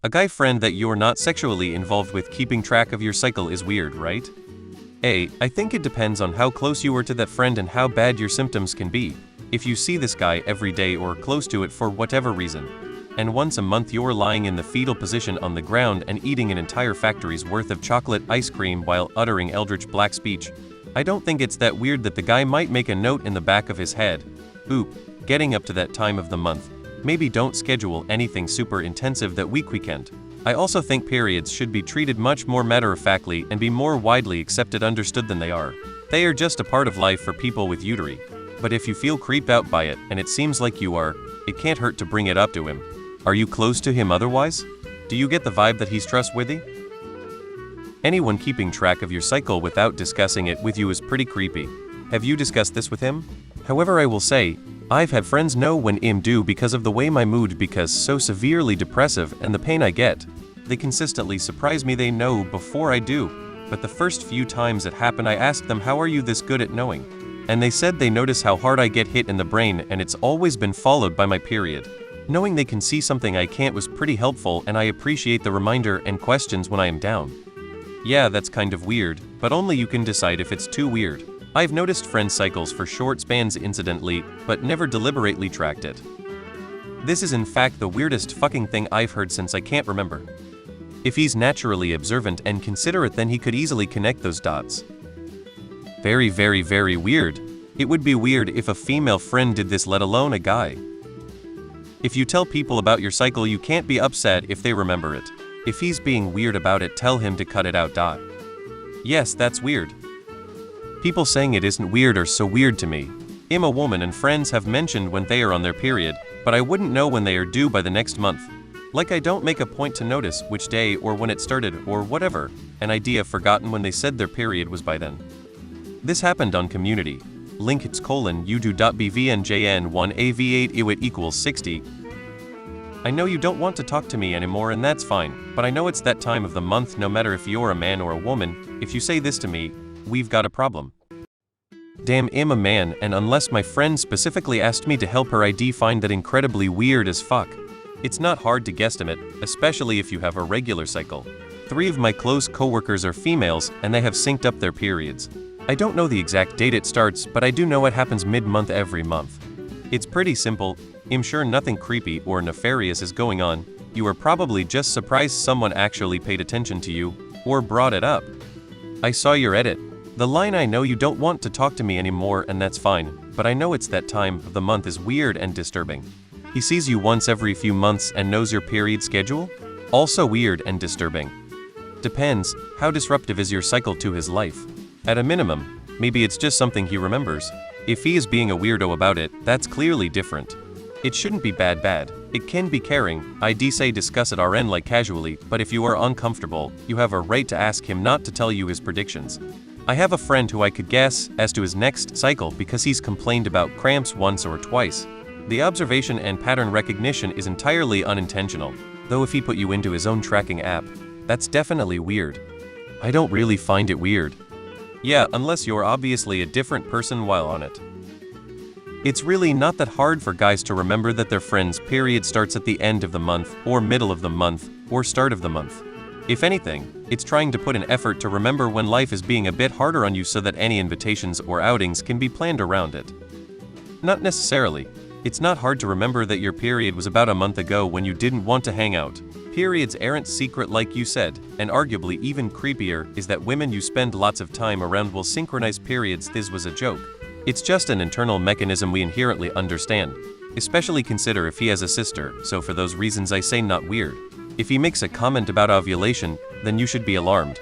A guy friend that you're not sexually involved with keeping track of your cycle is weird, right? I think it depends on how close you are to that friend and how bad your symptoms can be. If you see this guy every day or close to it for whatever reason, and once a month you're lying in the fetal position on the ground and eating an entire factory's worth of chocolate ice cream while uttering eldritch black speech, I don't think it's that weird that the guy might make a note in the back of his head. Oop, getting up to that time of the month. Maybe don't schedule anything super intensive that weekend. I also think periods should be treated much more matter-of-factly and be more widely understood than they are. They are just a part of life for people with uteri. But if you feel creeped out by it, and it seems like you are, it can't hurt to bring it up to him. Are you close to him otherwise? Do you get the vibe that he's trustworthy? Anyone keeping track of your cycle without discussing it with you is pretty creepy. Have you discussed this with him? However, I will say, I've had friends know when I'm due because of the way my mood becomes so severely depressive and the pain I get. They consistently surprise me they know before I do, but the first few times it happened I asked them, how are you this good at knowing? And they said they notice how hard I get hit in the brain and it's always been followed by my period. Knowing they can see something I can't was pretty helpful, and I appreciate the reminder and questions when I am down. Yeah, that's kind of weird, but only you can decide if it's too weird. I've noticed friend cycles for short spans incidentally, but never deliberately tracked it. This is in fact the weirdest fucking thing I've heard since I can't remember. If he's naturally observant and considerate, then he could easily connect those dots. Very, very, very weird. It would be weird if a female friend did this, let alone a guy. If you tell people about your cycle, you can't be upset if they remember it. If he's being weird about it, tell him to cut it out. Yes, that's weird. People saying it isn't weird are so weird to me. I'm a woman and friends have mentioned when they are on their period, but I wouldn't know when they are due by the next month. Like I don't make a point to notice which day or when it started or whatever, an idea forgotten when they said their period was by then. This happened on Community. Link it's udo.bvnjn1av8 iwit equals 60. I know you don't want to talk to me anymore and that's fine, but I know it's that time of the month no matter if you're a man or a woman. If you say this to me, we've got a problem. Damn, I'm a man, and unless my friend specifically asked me to help her, I'd find that incredibly weird as fuck. It's not hard to guesstimate, especially if you have a regular cycle. 3 of my close coworkers are females and they have synced up their periods. I don't know the exact date it starts, but I do know it happens mid-month every month. It's pretty simple. I'm sure nothing creepy or nefarious is going on. You are probably just surprised someone actually paid attention to you or brought it up. I saw your edit. The line, I know you don't want to talk to me anymore and that's fine, but I know it's that time of the month, is weird and disturbing. He sees you once every few months and knows your period schedule? Also weird and disturbing. Depends, how disruptive is your cycle to his life? At a minimum, maybe it's just something he remembers. If he is being a weirdo about it, that's clearly different. It shouldn't be bad. It can be caring. I'd say discuss it RN like casually, but if you are uncomfortable, you have a right to ask him not to tell you his predictions. I have a friend who I could guess as to his next cycle because he's complained about cramps once or twice. The observation and pattern recognition is entirely unintentional, though if he put you into his own tracking app, that's definitely weird. I don't really find it weird. Yeah, unless you're obviously a different person while on it. It's really not that hard for guys to remember that their friend's period starts at the end of the month, or middle of the month, or start of the month. If anything, it's trying to put an effort to remember when life is being a bit harder on you so that any invitations or outings can be planned around it. Not necessarily. It's not hard to remember that your period was about a month ago when you didn't want to hang out. Periods aren't secret like you said, and arguably even creepier is that women you spend lots of time around will synchronize periods. This was a joke. It's just an internal mechanism we inherently understand. Especially consider if he has a sister, so for those reasons I say not weird. If he makes a comment about ovulation, then you should be alarmed.